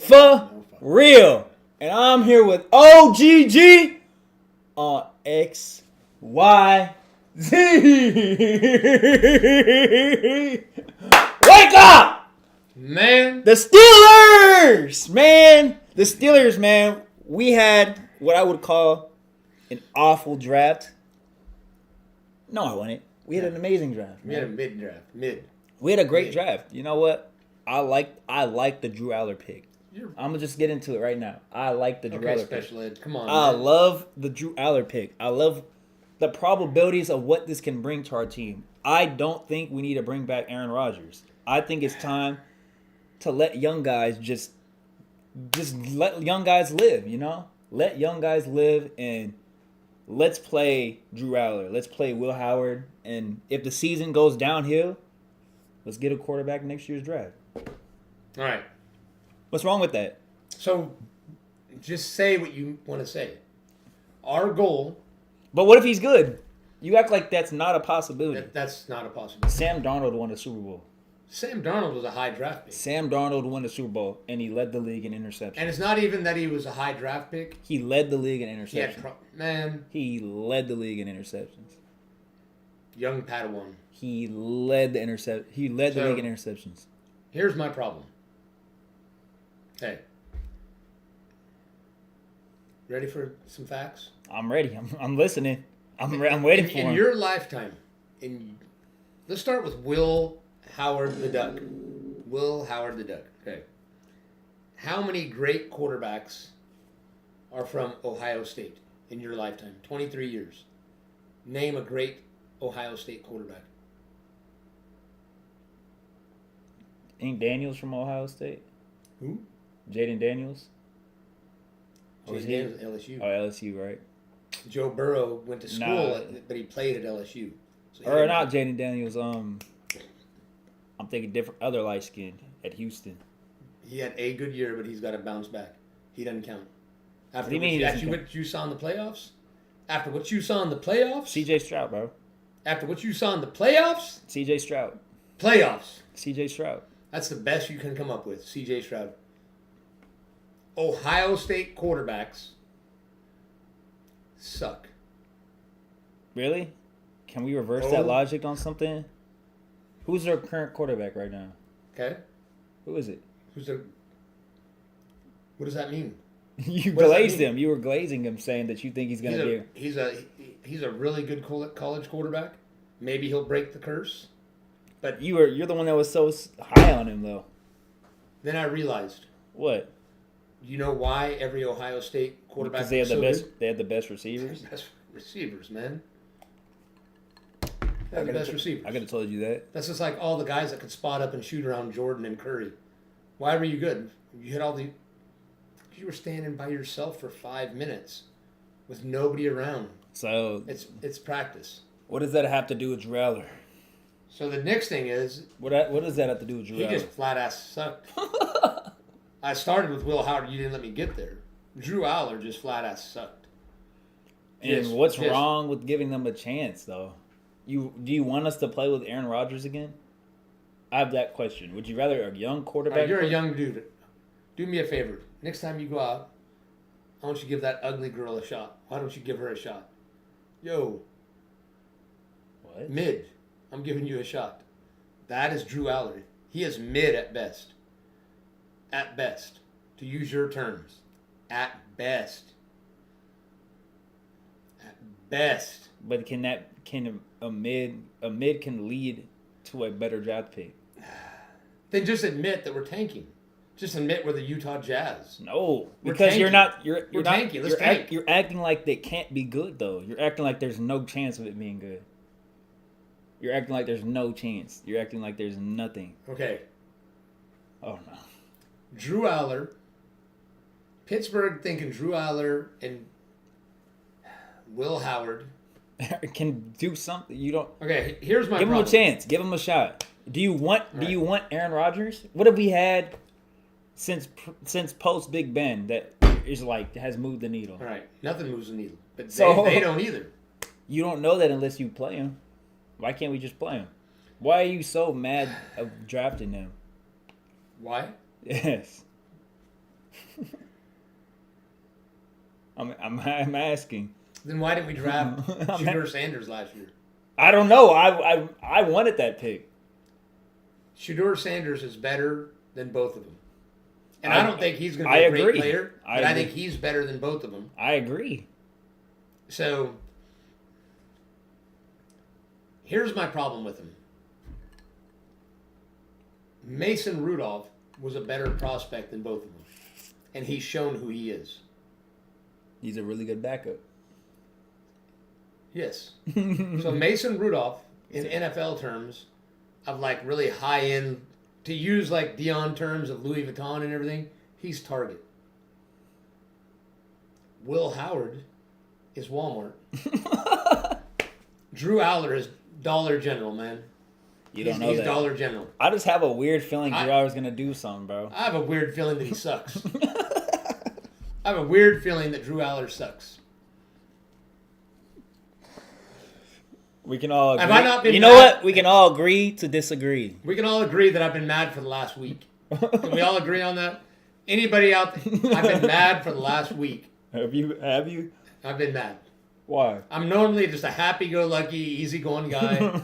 J4real. And I'm here with OGG on XYZ. Wake up! Man. The Steelers! Man. We had what I would call an awful draft. No, I wouldn't. We had an amazing draft. We had a mid-draft. We had a great draft. You know what? I like the Drew Aller pick. I'm gonna just get into it right now. I like the Drew Aller special pick. ed. Come on. I man. love the Drew Aller pick. I love the probabilities of what this can bring to our team. I don't think we need to bring back Aaron Rodgers. I think it's time to let young guys just let young guys live. You know, let young guys live and let's play Drew Aller. Let's play Will Howard. And if the season goes downhill, let's get a quarterback next year's draft. All right. What's wrong with that? So, just say what you want to say. Our goal. But what if he's good? You act like that's not a possibility. That's not a possibility. Sam Darnold won the Super Bowl. Sam Darnold was a high draft pick. Sam Darnold won the Super Bowl, and he led the league in interceptions. And it's not even that he was a high draft pick. He led the league in interceptions. He led the league in interceptions. Young Padawan. He led the league in interceptions. Here's my problem. Hey. Ready for some facts? I'm ready. I'm listening. I'm waiting for him. In your lifetime, let's start with Will Howard the Duck. Will Howard the Duck. Okay. How many great quarterbacks are from Ohio State in your lifetime? 23 years. Name a great Ohio State quarterback. Ain't Daniels from Ohio State? Who? Jaden Daniels? Jaden Daniels at LSU. Oh, LSU, right. Joe Burrow went to school, but he played at LSU. So or not Jaden Daniels. I'm thinking different other light skinned at Houston. He had a good year, but he's got to bounce back. He doesn't count. What do you mean what you saw in the playoffs? After what you saw in the playoffs? CJ Stroud, bro. After what you saw in the playoffs? CJ Stroud. Playoffs. CJ Stroud. That's the best you can come up with. CJ Stroud. Ohio State quarterbacks suck. Really? Can we reverse that logic on something? Who's their current quarterback right now? Okay. Who is it? What does that mean? You glazed him. You were glazing him, saying that you think he's going to be. He's a really good college quarterback. Maybe he'll break the curse. But you're the one that was so high on him, though. Then I realized. What? You know why every Ohio State quarterback? Because they had the best receivers. Best receivers, man. They had the best receivers. I could have told you that. That's just like all the guys that could spot up and shoot around Jordan and Curry. Why were you good? You hit all the. You were standing by yourself for 5 minutes with nobody around. So it's practice. What does that have to do with Drew Aller? So the next thing is what does that have to do with Drew Aller? He just flat ass sucked. I started with Will Howard. You didn't let me get there. Drew Aller just flat ass sucked. And what's wrong with giving them a chance, though? Do you want us to play with Aaron Rodgers again? I have that question. Would you rather a young quarterback? You're a young dude. Do me a favor. Next time you go out, I want you to give that ugly girl a shot. Why don't you give her a shot? Yo. What? Mid. I'm giving you a shot. That is Drew Aller. He is mid at best. At best. To use your terms. At best. At best. But can a mid can lead to a better draft pick? Then just admit that we're tanking. Just admit we're the Utah Jazz. No, because you're tanking. Let's tank. You're acting like they can't be good, though. You're acting like there's no chance of it being good. You're acting like there's no chance. You're acting like there's nothing. Okay. Oh, no. Drew Aller. Pittsburgh thinking Drew Aller and Will Howard can do something. You don't. Okay, here's my Give problem. him a chance. Give him a shot. Do you want Aaron Rodgers? What have we had since post Big Ben that is has moved the needle? All right, nothing moves the needle, but they don't either. You don't know that unless you play him. Why can't we just play him? Why are you so mad of drafting him? Why? Yes. I'm asking. Then why didn't we draft Shedeur Sanders last year? I don't know. I wanted that pick. Shedeur Sanders is better than both of them. And I don't think he's going to be a great player, but I think he's better than both of them. I agree. So, here's my problem with him. Mason Rudolph was a better prospect than both of them. And he's shown who he is. He's a really good backup. Yes. So Mason Rudolph, in NFL terms, of like really high-end, to use like Dion terms of Louis Vuitton and everything, he's Target. Will Howard is Walmart. Drew Aller is Dollar General, man. He's Dollar General. I just have a weird feeling Drew Aller's going to do something, bro. I have a weird feeling that he sucks. I have a weird feeling that Drew Aller sucks. We can all agree. Have I not been You know what? We can all agree to disagree. We can all agree that I've been mad for the last week. Can we all agree on that? Anybody out there? I've been mad for the last week. Have you? I've been mad. Why? I'm normally just a happy-go-lucky, easygoing guy.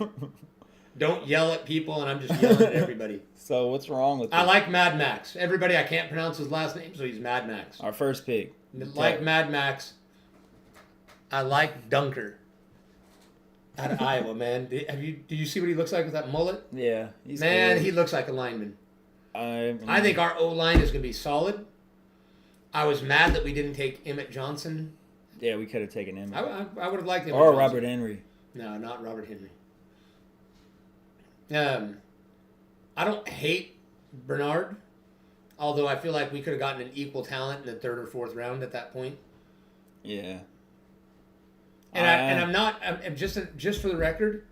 Don't yell at people, and I'm just yelling at everybody. So what's wrong with I like Mad Max. Everybody, I can't pronounce his last name, so he's Mad Max. Our first pick. Like Mad Max. I like Dunker. Out of Iowa, man. Do you see what he looks like with that mullet? Yeah. He looks like a lineman. I think our O-line is going to be solid. I was mad that we didn't take Emmett Johnson. Yeah, we could have taken him. I would have liked him. Or Johnson. Robert Henry. No, not Robert Henry. I don't hate Bernard, although I feel like we could have gotten an equal talent in the third or fourth round at that point. Yeah. And I'm just for the record,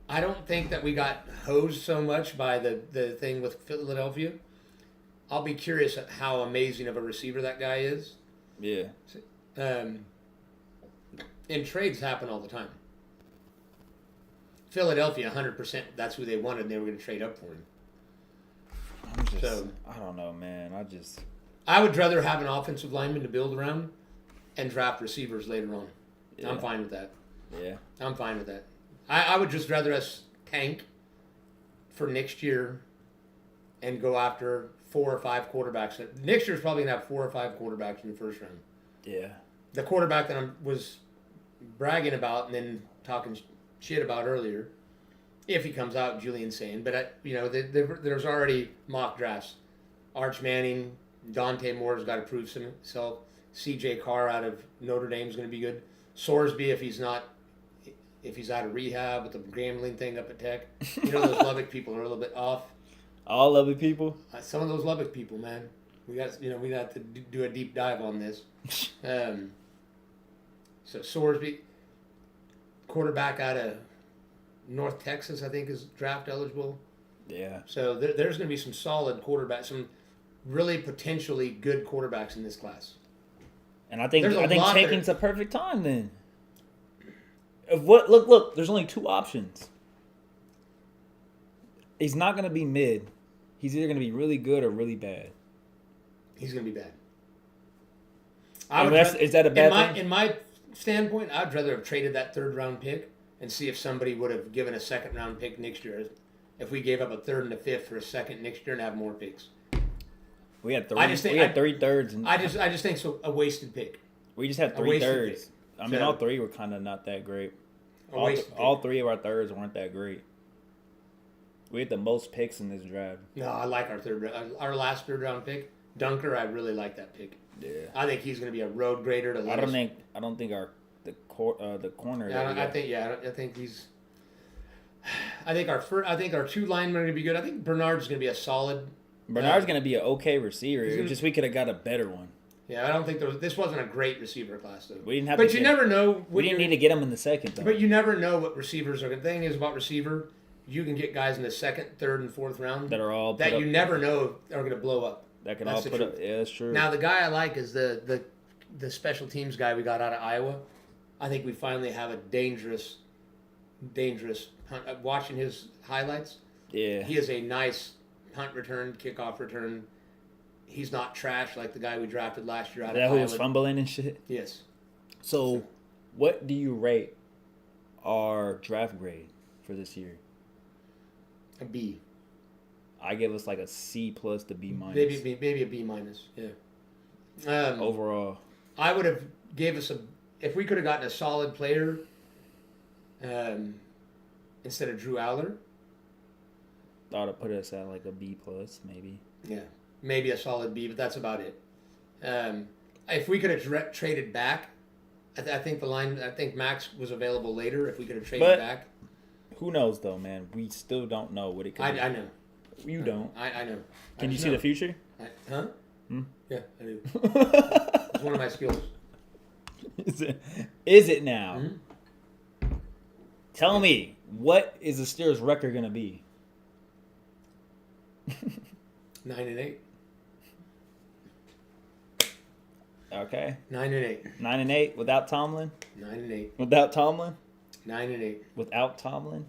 I don't think that we got hosed so much by the thing with Philadelphia. I'll be curious at how amazing of a receiver that guy is. Yeah. And trades happen all the time. Philadelphia, 100%, that's who they wanted, and they were going to trade up for him. I don't know, man. I would rather have an offensive lineman to build around and draft receivers later on. Yeah. I'm fine with that. Yeah. I'm fine with that. I would just rather us tank for next year and go after 4 or 5 quarterbacks. Next year's probably going to have 4 or 5 quarterbacks in the first round. Yeah. The quarterback that I was bragging about and then talking shit about earlier, if he comes out, Julian Sane. But, there's already mock drafts. Arch Manning, Dante Moore's got to prove himself. C.J. Carr out of Notre Dame is going to be good. Sorsby, if he's out of rehab with the gambling thing up at Tech. Those Lubbock people are a little bit off. All Lubbock people? Some of those Lubbock people, man. We got to do a deep dive on this. So Sorsby, quarterback out of North Texas, I think is draft eligible. Yeah. So there's going to be some solid quarterbacks, some really potentially good quarterbacks in this class. And I think taking's a perfect time then. Look, there's only 2 options. He's not going to be mid. He's either going to be really good or really bad. He's going to be bad. Is that a bad thing? In my standpoint, I'd rather have traded that 3rd round pick and see if somebody would have given a 2nd round pick next year. If we gave up a 3rd and a 5th for a 2nd next year and have more picks. We had 3 thirds. I just think so. A wasted pick. We just had 3 thirds. All 3 were kind of not that great. All 3 of our thirds weren't that great. We had the most picks in this draft. No, I like our last 3rd round pick, Dunker. I really like that pick. Yeah, I think he's going to be a road grader. I don't think the corner. Yeah, I think he's. I think our 2 linemen are going to be good. I think Bernard's going to be a solid. Bernard's going to be an okay receiver. Just we could have got a better one. Yeah, I don't think this wasn't a great receiver class though. We didn't have. But you never know. We didn't need to get him in the 2nd though. But you never know what receivers are. The thing is about receiver, you can get guys in the 2nd, 3rd, and 4th round that are all that you never know are going to blow up. That can all put up. Yeah, that's true. Now the guy I like is the special teams guy we got out of Iowa. I think we finally have a dangerous punt. Watching his highlights, yeah, he is a nice punt return, kickoff return he's not trash like the guy we drafted last year out That of who was Iowa. fumbling and shit. Yes. So, what do you rate our draft grade for this year? A B. I give us like a C plus to B minus. Maybe a B minus. Yeah. Overall, I would have gave us if we could have gotten a solid player, instead of Drew Aller. thought it put us at like a B plus maybe. Yeah, maybe a solid B, but that's about it. If we could have traded back, I think Max was available later. If we could have traded back, who knows though, man? We still don't know what it could be. I know. You don't. I know. Can you see the future? Huh? Hmm? Yeah, I do. It's one of my skills. Is it now? Mm-hmm. Tell me, what is the Steelers' record gonna be? 9-8. Okay. 9-8. 9-8 without Tomlin. 9-8. Without Tomlin. 9-8. Without Tomlin.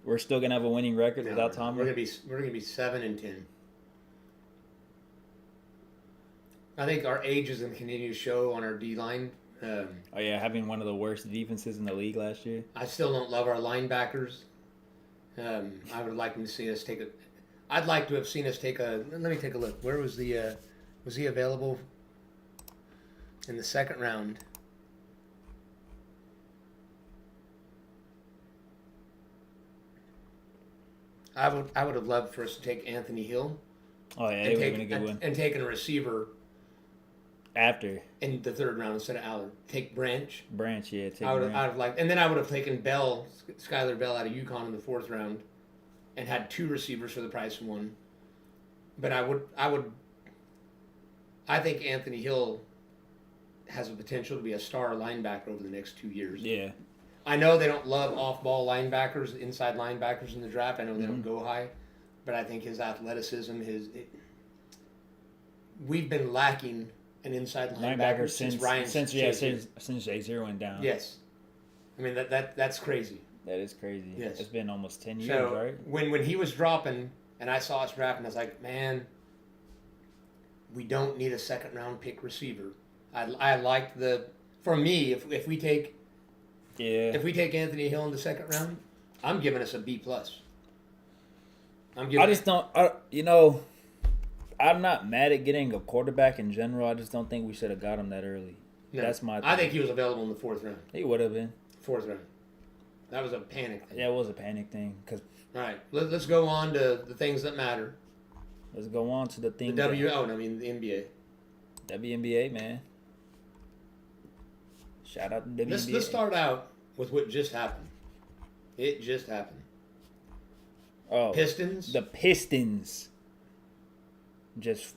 We're still gonna have a winning record without Tomlin. We're gonna be 7-10. I think our age is going to continue to show on our D line. Oh yeah, having one of the worst defenses in the league last year. I still don't love our linebackers. I would like to see us take a. I'd like to have seen us take a. Let me take a look. Where was the? Was he available in the second round? I would have loved for us to take Anthony Hill. Oh yeah, it would have been a good one. And taking a receiver After in the third round instead of Aller. Take Branch. Branch, yeah. I would have liked, and then I would have taken Skylar Bell out of UConn in the fourth round, and had two receivers for the price of one. But I think Anthony Hill has the potential to be a star linebacker over the next 2 years. Yeah. I know they don't love off-ball linebackers, inside linebackers in the draft. I know they don't go high, but I think his athleticism, we've been lacking an inside linebacker since J4 went down. Yes, I mean that's crazy. That is crazy. Yes, it's been almost 10 years, so, right? When he was dropping, and I saw us drafting, I was like, man, we don't need a second round pick receiver. I like for me if we take Anthony Hill in the second round, I'm giving us a B plus. I'm not mad at getting a quarterback in general. I just don't think we should have got him that early. No, that's my thing. I think he was available in the fourth round. He would have been. Fourth round. That was a panic thing. Yeah, it was a panic thing. All right, let's go on to the things that matter. Let's go on to the things. The NBA. WNBA, man. Shout out to WNBA. Let's start out with what just happened. It just happened. Oh, Pistons. The Pistons just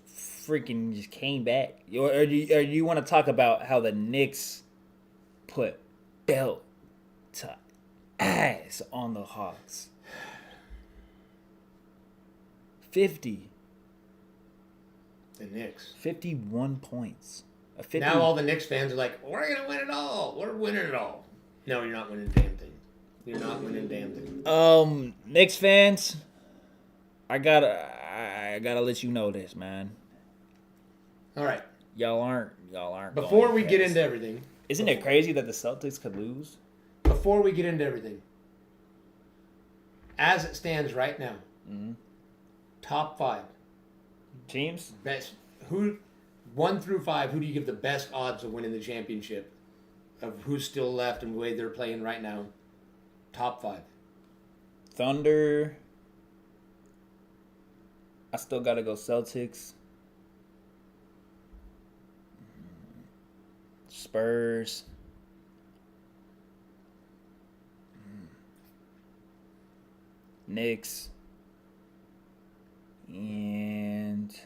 came back. Or you want to talk about how the Knicks put belt to ass on the Hawks? 50. The Knicks. 51 points. Now all the Knicks fans are like, we're going to win it all. We're winning it all. No, you're not winning a damn thing. You're not winning a damn thing. Knicks fans, I gotta let you know this, man. All right. Y'all aren't. Before we get into everything. Isn't it crazy that the Celtics could lose? Before we get into everything. As it stands right now. Mm-hmm. Top 5. Teams? Best. 1 through 5, who do you give the best odds of winning the championship? Of who's still left and the way they're playing right now? Top 5. Thunder. I still gotta go Celtics. Spurs. Knicks. And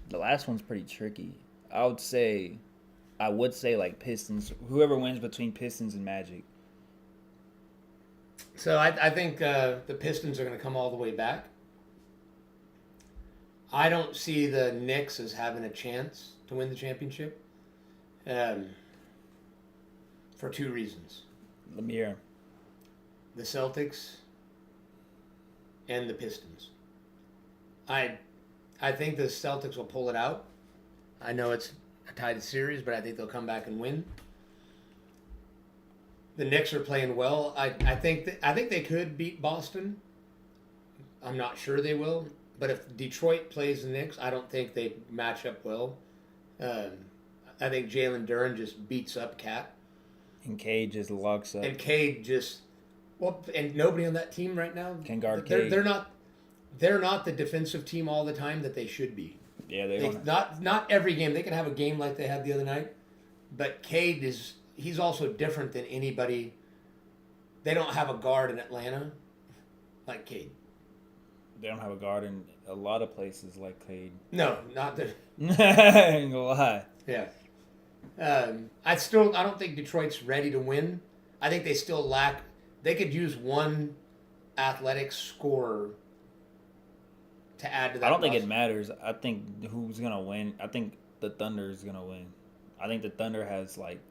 the last one's pretty tricky. I would say like Pistons. Whoever wins between Pistons and Magic. So I think the Pistons are going to come all the way back. I don't see the Knicks as having a chance to win the championship. For 2 reasons. Let me hear. The Celtics and the Pistons. I I think the Celtics will pull it out. I know it's a tied series, but I think they'll come back and win. The Knicks are playing well. I think they could beat Boston. I'm not sure they will, but if Detroit plays the Knicks, I don't think they match up well. I think Jalen Duren just beats up Cat. And Cade just locks up. And Cade just and nobody on that team right now Can guard Cade. They're not the defensive team all the time that they should be. Yeah, not every game. They can have a game like they had the other night, but Cade he's also different than anybody. They don't have a guard in Atlanta like Cade. They don't have a guard in a lot of places like Cade. No, not the. I ain't gonna lie. Yeah. I don't think Detroit's ready to win. I think they still lack. They could use one athletic scorer to add to that. I don't think it matters. I think who's gonna win. I think the Thunder is gonna win. I think the Thunder has like.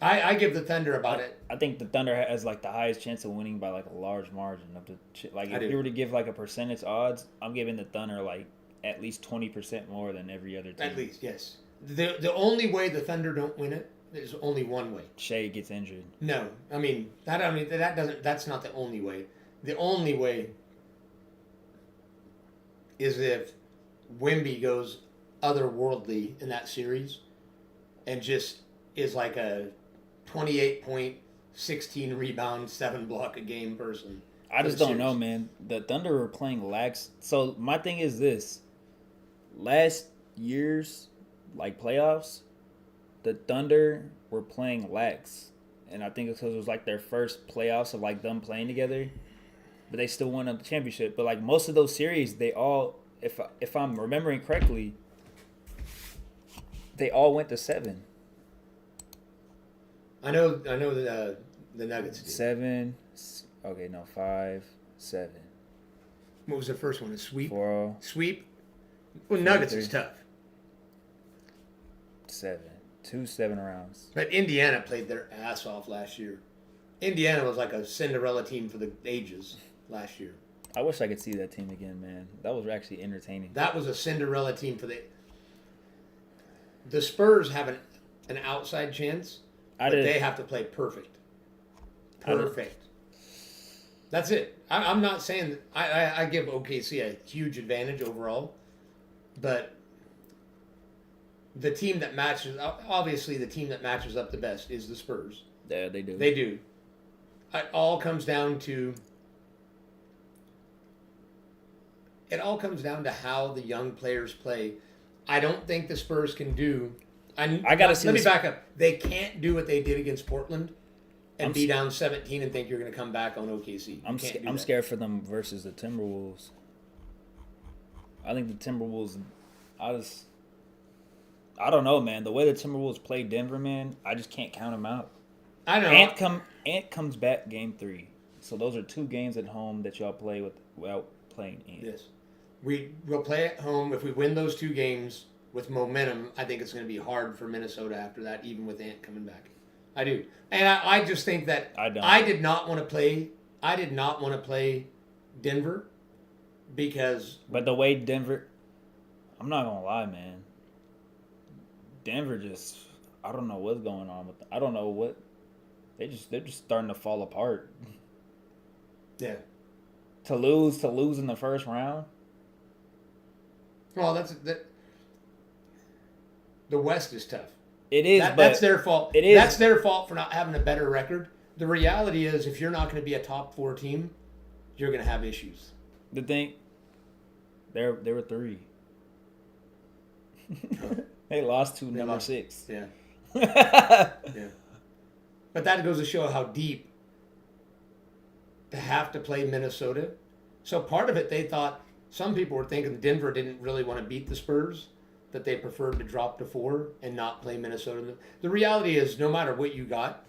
I give the Thunder about it. I think the Thunder has like the highest chance of winning by like a large margin of the. Like if you were to give like a percentage odds, I'm giving the Thunder like at least 20% more than every other team. At least, yes. The only way the Thunder don't win it is only one way. Shea gets injured. No, that's not the only way. The only way is if Wemby goes otherworldly in that series and just is like a 28 point, 16 rebound, 7 block a game person. I just don't know, man. The Thunder were playing lax. So my thing is this: last year's like playoffs, the Thunder were playing lax, and I think it's because it was like their first playoffs of like them playing together. But they still won a championship. But like most of those series, they all, if I'm remembering correctly, they all went to 7. I know the Nuggets did. 7. Okay, no, 5, 7. What was the first one? A sweep? 4. Sweep? Well, Nuggets is tough. 7. 2 7 rounds. But Indiana played their ass off last year. Indiana was like a Cinderella team for the ages last year. I wish I could see that team again, man. That was actually entertaining. That was a Cinderella team for the Spurs have an outside chance, but they have to play perfect. Perfect. That's it. I'm not saying that I give OKC a huge advantage overall, but the team that matches, obviously the team that matches up the best is the Spurs. Yeah, they do. They do. It all comes down to how the young players play. I don't think the Spurs can do. Let me back up. They can't do what they did against Portland and be down 17 and think you're going to come back on OKC. I'm scared for them versus the Timberwolves. I think the Timberwolves. I don't know, man. The way the Timberwolves play Denver, man, I just can't count them out. I know. Ant comes back game 3, so those are 2 games at home that y'all play without playing Ant. Yes, we'll play at home. If we win those 2 games with momentum, I think it's going to be hard for Minnesota after that, even with Ant coming back. I do, and I just think that I did not want to play. I did not want to play Denver because. But the way Denver, I'm not gonna lie, man. Denver just, I don't know what's going on with them. I don't know what. They're just starting to fall apart. Yeah. To lose in the first round. Well, the West is tough. It is, but that's their fault. It is. That's their fault for not having a better record. The reality is, if you're not going to be a top 4 team, you're going to have issues. The thing, they were 3. They lost to number 6. Yeah. Yeah. But that goes to show how deep to have to play Minnesota. So part of it, they thought, some people were thinking Denver didn't really want to beat the Spurs, that they preferred to drop to 4 and not play Minnesota. The reality is, no matter what you got,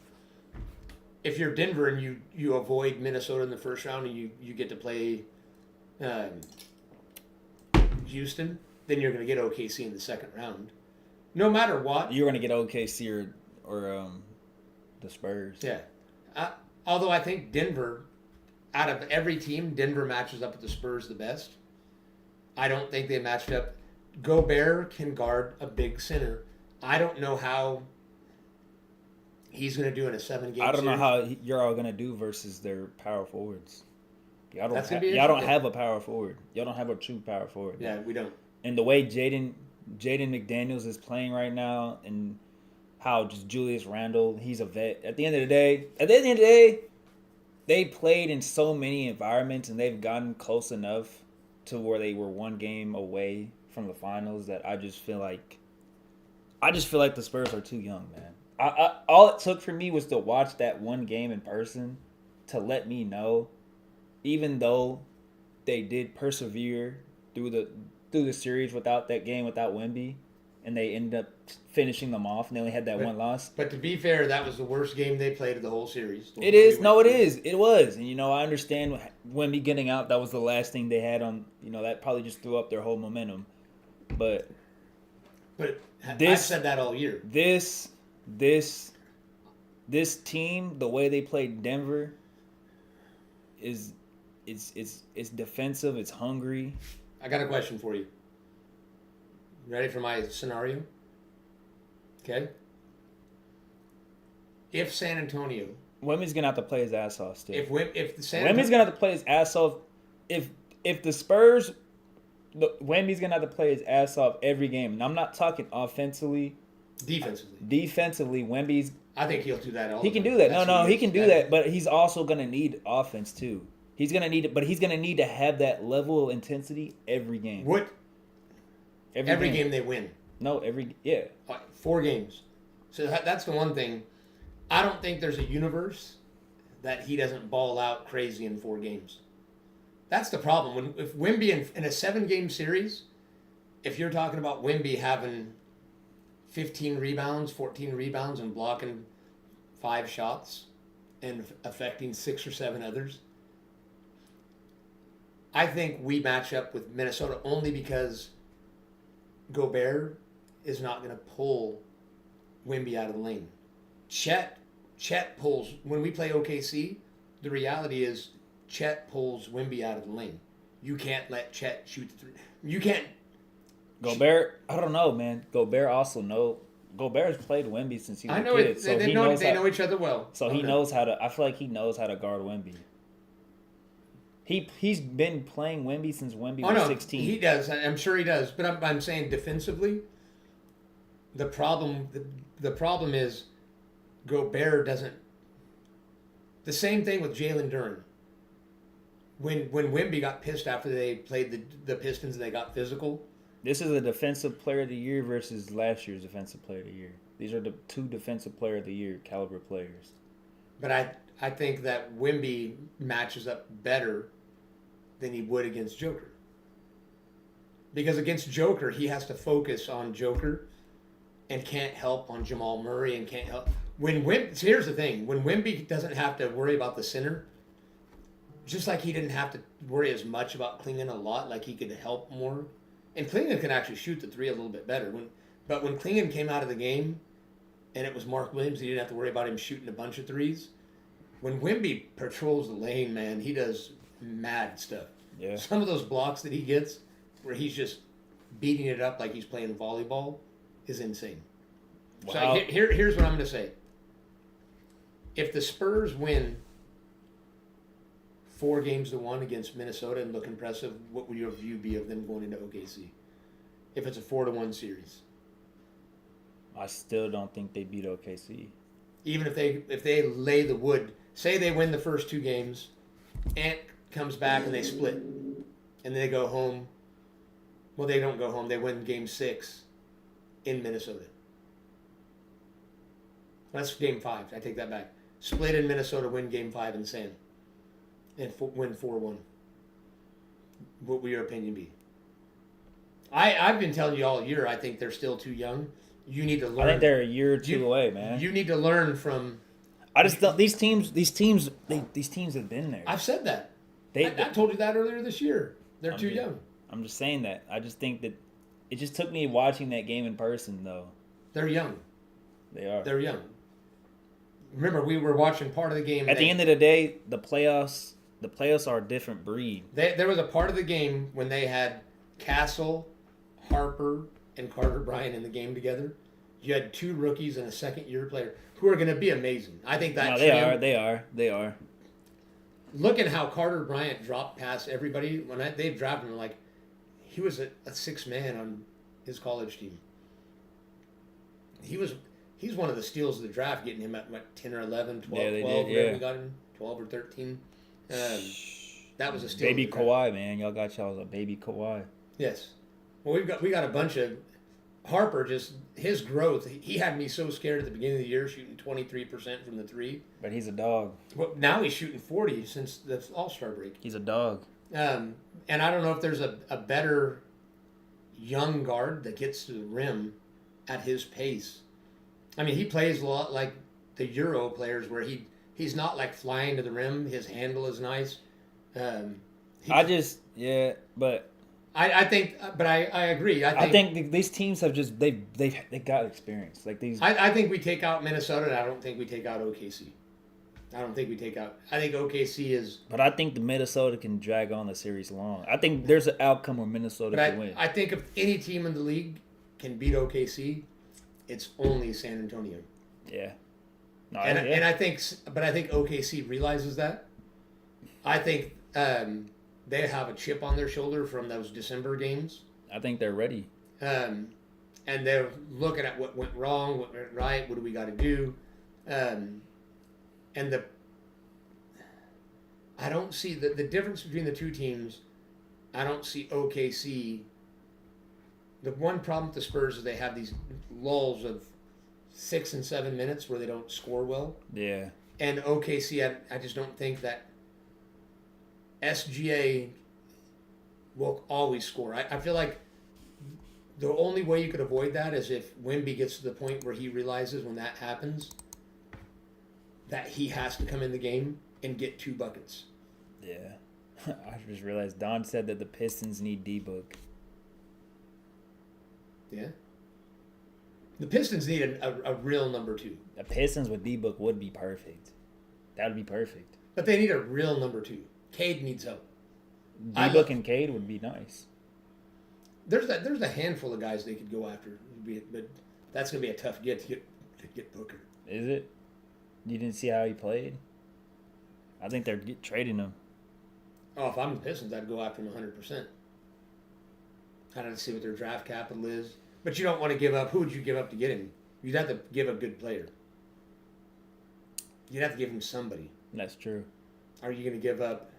if you're Denver and you avoid Minnesota in the first round and you get to play Houston, then you're going to get OKC in the second round. No matter what. You're going to get OKC or the Spurs. Yeah. Although I think Denver, out of every team, Denver matches up with the Spurs the best. I don't think they matched up. Gobert can guard a big center. I don't know how he's going to do in a 7-game series. I don't know how you're all going to do versus their power forwards. Y'all don't have a power forward. Y'all don't have a true power forward. Yeah, we don't. And the way Jaden McDaniels is playing right now, and how just Julius Randle, he's a vet. At the end of the day, they played in so many environments and they've gotten close enough to where they were 1 game away from the finals that I just feel like the Spurs are too young, man. All it took for me was to watch that 1 game in person to let me know, even though they did persevere through the series without that game, without Wemby, and they ended up finishing them off, and they only had that 1 loss. But to be fair, that was the worst game they played of the whole series. It is. No, it is. It was. And, I understand Wemby getting out. That was the last thing they had on, that probably just threw up their whole momentum. But I've said that all year. This team, the way they played Denver, it's defensive. It's hungry. I got a question for you. Ready for my scenario? Okay. If San Antonio, Wemby's gonna have to play his ass off still. Wemby's gonna have to play his ass off. If the Spurs, Wemby's gonna have to play his ass off every game. And I'm not talking offensively. Defensively, Wemby's. I think he'll do that. He can do that. He can do that. But he's also gonna need offense too. He's gonna need it, but he's gonna need to have that level of intensity every game. Every game they win. No, 4 games. So that's the one thing. I don't think there's a universe that he doesn't ball out crazy in 4 games. That's the problem. If Wemby in a 7-game series, if you're talking about Wemby having 15 rebounds, 14 rebounds, and blocking 5 shots and affecting 6 or 7 others, I think we match up with Minnesota only because Gobert is not going to pull Wemby out of the lane. Chet pulls. When we play OKC, the reality is Chet pulls Wemby out of the lane. You can't let Chet shoot the 3. You can't. Gobert, I don't know, man. Gobert has played Wemby since he was a kid. They know each other well. So he knows how to. I feel like he knows how to guard Wemby. He's been playing Wemby since Wemby was 16. He does. I'm sure he does. But I'm saying defensively, the problem is Gobert doesn't. The same thing with Jalen Duren. When Wemby got pissed after they played the Pistons and they got physical. This is a defensive player of the year versus last year's defensive player of the year. These are the 2 defensive player of the year caliber players. But I think that Wemby matches up better than he would against Joker. Because against Joker, he has to focus on Joker and can't help on Jamal Murray and can't help. So here's the thing. When Wemby doesn't have to worry about the center, just like he didn't have to worry as much about Klingon a lot, like he could help more. And Klingon can actually shoot the 3 a little bit better. But when Klingon came out of the game and it was Mark Williams, he didn't have to worry about him shooting a bunch of 3s. When Wemby patrols the lane, man, he does mad stuff. Yeah. Some of those blocks that he gets where he's just beating it up like he's playing volleyball is insane. Wow. So here's what I'm going to say. If the Spurs win 4-1 against Minnesota and look impressive, what would your view be of them going into OKC? If it's a 4-1 series. I still don't think they beat OKC. Even if they lay the wood, say they win the first 2 games, Ant comes back and they split, and then they go home. Well, they don't go home. They win Game 6 in Minnesota. That's Game 5. I take that back. Split in Minnesota, win Game 5 in San, and win 4-1. What would your opinion be? I've been telling you all year. I think they're still too young. You need to learn. I think they're a year or 2 away, man. You need to learn from. I just thought these teams have been there. I've said that. I told you that earlier this year. They're too young. I'm just saying that. I just think that it just took me watching that game in person, though. They're young. They are. They're young. Remember, we were watching part of the game. At the end of the day, the playoffs are a different breed. There was a part of the game when they had Castle, Harper, and Carter Bryant in the game together, you had 2 rookies and a second-year player who are going to be amazing. I think that No, they are. Look at how Carter Bryant dropped past everybody. They've drafted him, like, he was a 6th man on his college team. He's one of the steals of the draft, getting him at, 10 or 11, 12, 12 whatever we got him, 12 or 13. That was a steal. Baby Kawhi, man. Y'all got y'all a baby Kawhi. Yes. Well, we got a bunch of Harper. Just his growth. He had me so scared at the beginning of the year, shooting 23% from the 3. But he's a dog. Well, now he's shooting 40 since the All-Star break. He's a dog. And I don't know if there's a better young guard that gets to the rim at his pace. I mean, he plays a lot like the Euro players, where he's not like flying to the rim. His handle is nice. I agree. I think these teams have just they got experience like these. I think we take out Minnesota, and I don't think we take out OKC. I think OKC is. But I think the Minnesota can drag on the series long. I think there's an outcome where Minnesota can win. I think if any team in the league can beat OKC, it's only San Antonio. Yeah. No, and I think OKC realizes that. I think they have a chip on their shoulder from those December games. I think they're ready. And they're looking at what went wrong, what went right, what do we got to do. I don't see the difference between the two teams. I don't see OKC. The one problem with the Spurs is they have these lulls of 6 and 7 minutes where they don't score well. Yeah. And OKC, I just don't think that SGA will always score. I feel like the only way you could avoid that is if Wemby gets to the point where he realizes when that happens that he has to come in the game and get 2 buckets. Yeah. I just realized Don said that the Pistons need D-Book. Yeah. The Pistons need a real number 2. The Pistons with D-Book would be perfect. That would be perfect. But they need a real number 2. Cade needs help. D-Book and Cade would be nice. There's a handful of guys they could go after, but that's going to be a tough get to get Booker. Is it? You didn't see how he played? I think they're trading him. Oh, if I'm the Pistons, I'd go after him 100%. I'd have to see what their draft capital is. But you don't want to give up. Who would you give up to get him? You'd have to give a good player. You'd have to give him somebody. That's true. Are you going to give up?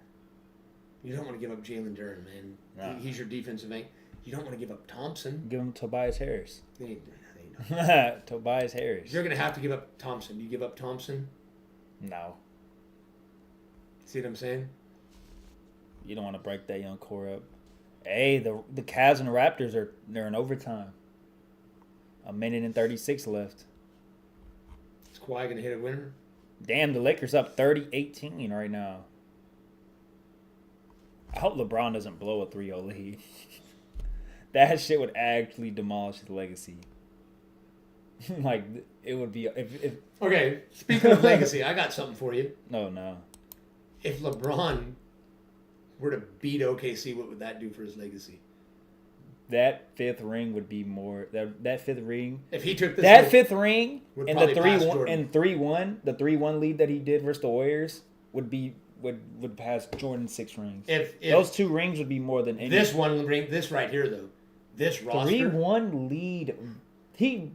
You don't want to give up Jalen Duren, man. No. He's your defensive end. You don't want to give up Thompson. Give him Tobias Harris. Tobias Harris. You're going to have to give up Thompson. Do you give up Thompson? No. See what I'm saying? You don't want to break that young core up. Hey, the Cavs and the Raptors they're in overtime. 1:36 left. Is Kawhi going to hit a winner? Damn, the Lakers up 30-18 right now. I hope LeBron doesn't blow a 3-0 lead. That shit would actually demolish his legacy. Like, it would be... if Okay, speaking of legacy, I got something for you. No. If LeBron were to beat OKC, what would that do for his legacy? That 5th ring would be more... That 5th ring... If he took this... That 5th ring and the 3-1, the 3-1 lead that he did versus the Warriors would pass Jordan's 6 rings. If those 2 rings would be more than any... This one ring... This right here, though. This roster... 3-1 lead... He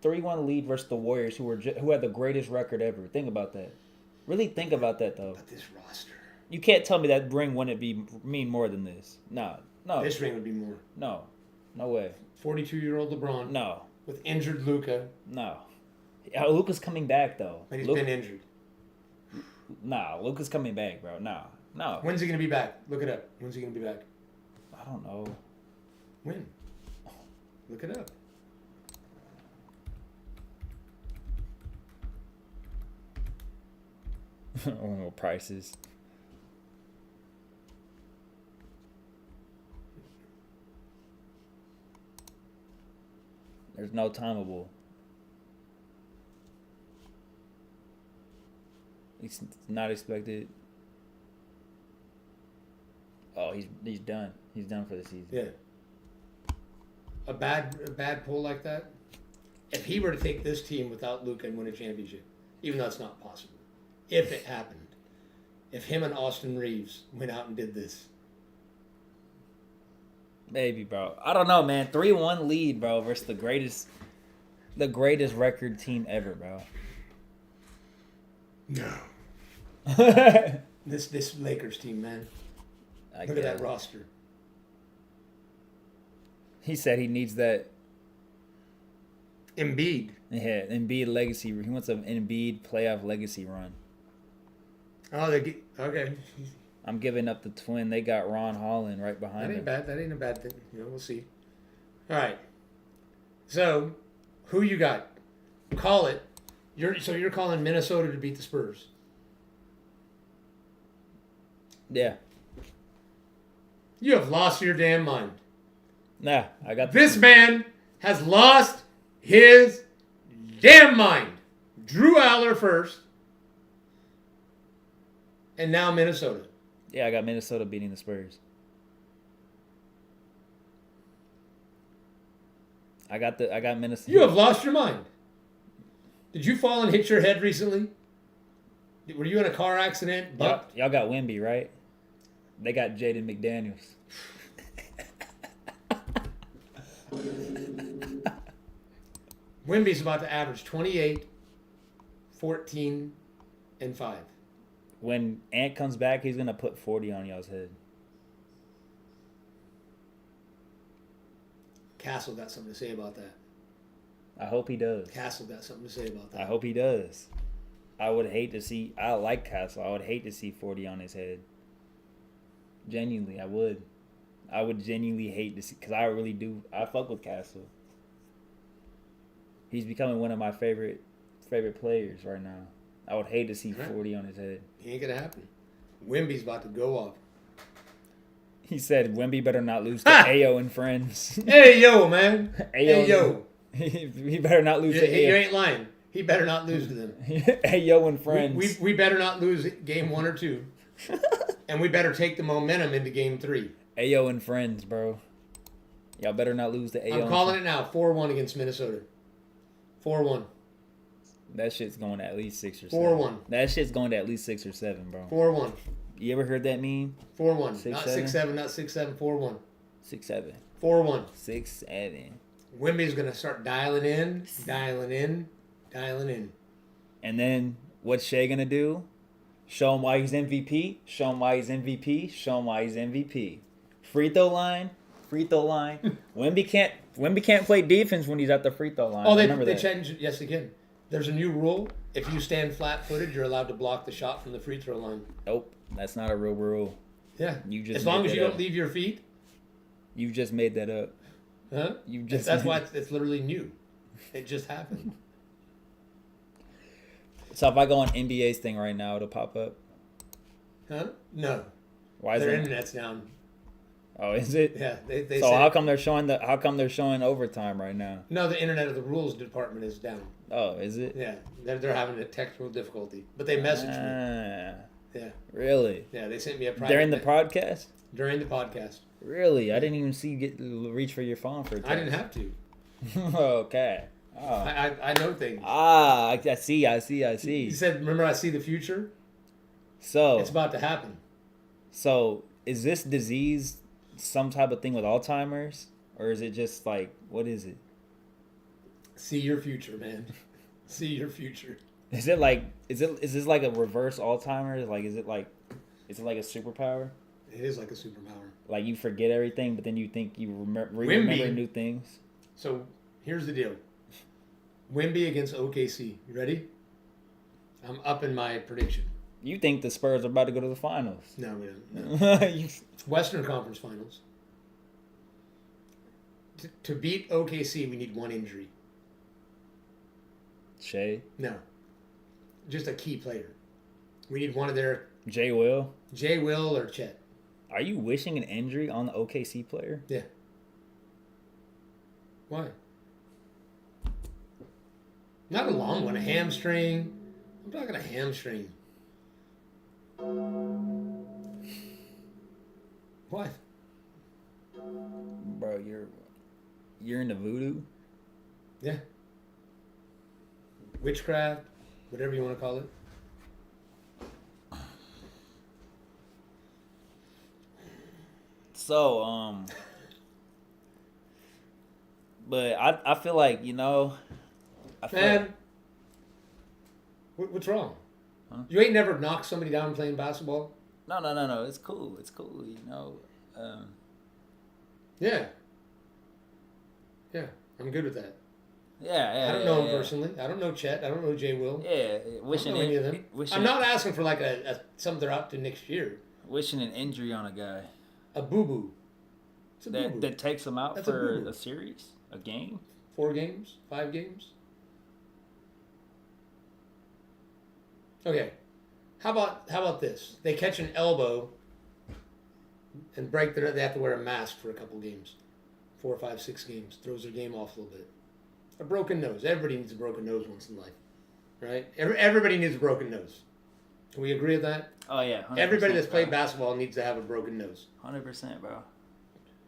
3-1 lead versus the Warriors, who had the greatest record ever. Think about that. Really think about that, though. But this roster... You can't tell me that ring wouldn't mean more than this. No. This ring would be more. No way. 42-year-old LeBron. No. With injured Luka. No. Luka's coming back, though. But he's been injured. Nah, Luka's coming back, bro. No. When's he going to be back? Look it up. When's he going to be back? I don't know. When? Look it up. I don't know prices. There's no timeable. It's not expected. Oh, he's done. He's done for the season. Yeah. a bad pull like that, if he were to take this team without Luka and win a championship, even though it's not possible, if it happened, if him and Austin Reeves went out and did this. Maybe, bro. I don't know, man. 3-1 lead, bro, versus the greatest record team ever, bro. No. This Lakers team, man. Look at that roster. He said he needs that. Embiid. Yeah, Embiid legacy. He wants an Embiid playoff legacy run. Oh, okay. I'm giving up the twin. They got Ron Holland right behind That ain't him. bad. That ain't a bad thing. We'll see. All right. So, who you got? Call it. You're calling Minnesota to beat the Spurs. Yeah. You have lost your damn mind. Nah, I got This man has lost his damn mind. Drew Aller first, and now Minnesota. Yeah, I got Minnesota beating the Spurs. I got Minnesota. You have lost your mind. Did you fall and hit your head recently? Were you in a car accident? Y'all got Wemby, right? They got Jaden McDaniels. Wemby's about to average 28, 14, and 5. When Ant comes back, he's gonna put 40 on y'all's head. Castle got something to say about that. I hope he does. Castle got something to say about that. I hope he does. I would hate to see. I like Castle. I would hate to see 40 on his head. Genuinely, I would. I would genuinely hate to see, because I really do. I fuck with Castle. He's becoming one of my favorite players right now. I would hate to see 40 on his head. He ain't gonna happen. Wemby's about to go off. He said Wemby better not lose to Ayo and friends. Hey yo, man. Hey yo. He better not lose to You Ayo. ain't lying. He better not lose to them. Ayo and friends. We better not lose game 1 or 2. And we better take the momentum into game 3. Ayo and friends, bro. Y'all better not lose to Ayo. I'm calling it now. 4-1 against Minnesota. 4-1. That shit's going to at least 6 or 7. 4-1. That shit's going to at least 6 or 7, bro. 4-1. You ever heard that meme? 4-1. 6-7? Not 6-7, not 6-7, 4-1. 6-7. 4-1. 6-7. Wemby's going to start dialing in. And then what's Shea going to do? Show him why he's MVP. Show him why he's MVP. Show him why he's MVP. Free throw line. Wemby can't play defense when he's at the free throw line. Oh, they changed it. Yes, they can. There's a new rule. If you stand flat-footed, you're allowed to block the shot from the free throw line. Nope, that's not a real rule. Yeah. You just as long as you don't leave your feet. You just made that up. Huh? That's why it's literally new. It just happened. So if I go on NBA's thing right now, it'll pop up. Huh? No. Why is their it? internet's down? Oh, is it? Yeah. They so said, how come they're showing overtime right now? No, the internet of the rules department is down. Oh, is it? Yeah, they're having a technical difficulty, but they messaged me. Yeah. Really? Yeah, they sent me a private. During the podcast? During the podcast. Really? I didn't even see you reach for your phone for a text. I didn't have to. Okay. Oh. I know things. I see. He said, remember I see the future? So it's about to happen. So is this disease some type of thing with Alzheimer's? Or is it just like, what is it? See your future, man. See your future. Is this like a reverse Alzheimer's? Like is it like a superpower? It is like a superpower. Like you forget everything, but then you think you remember new things. So here's the deal. Wemby against OKC. You ready? I'm up in my prediction. You think the Spurs are about to go to the finals? No, we don't. No. Western Conference Finals. To beat OKC, we need one injury. Shea? No. Just a key player. We need one of their... J.Will or Chet. Are you wishing an injury on the OKC player? Yeah. Why? Not a long one. A hamstring. I'm talking a hamstring. What? Bro, You're into voodoo? Yeah. Witchcraft, whatever you want to call it. So, but I feel like, Man, what's wrong? Huh? You ain't never knocked somebody down playing basketball? No. It's cool. Yeah. Yeah, I'm good with that. Yeah. I don't know him personally. I don't know Chet. I don't know J4real. Yeah, I don't know any of them. I'm not asking for like a something they're up to next year. Wishing an injury on a guy. A boo-boo. It's a boo-boo. That takes him out That's for a series, a game. 4 games? 5 games? Okay. How about this? They catch an elbow and break they have to wear a mask for a couple games. 4, 5, 6 games. Throws their game off a little bit. A broken nose. Everybody needs a broken nose once in life. Right? Everybody needs a broken nose. Can we agree with that? Oh, yeah. Everybody that's played bro. basketball needs to have a broken nose. 100%, bro.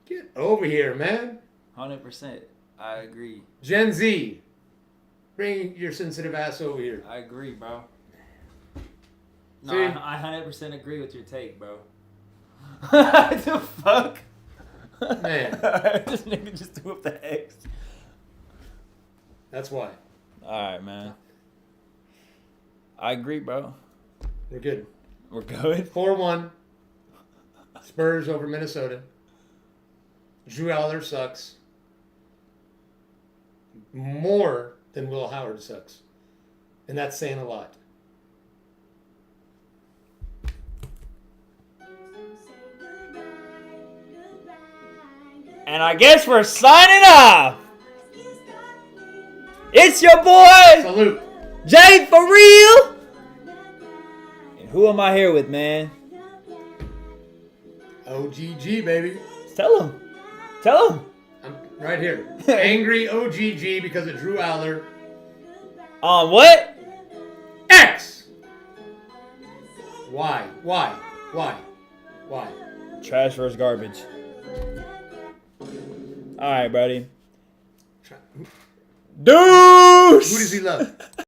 Get over here, man. 100%. I agree. Gen Z. Bring your sensitive ass over here. I agree, bro. No, See? I 100% agree with your take, bro. What the fuck? Man. This nigga just threw up the X. That's why. Alright, man. I agree, bro. We're good. We're good. 4-1. Spurs over Minnesota. Drew Aller sucks. More than Will Howard sucks. And that's saying a lot. And I guess we're signing off. It's your boy, Salute. J4real. And who am I here with, man? OGG, baby. Tell him. I'm right here. Angry OGG because of Drew Aller. On what? X. Why? Trash versus garbage. All right, buddy. Who Deuce. does he love?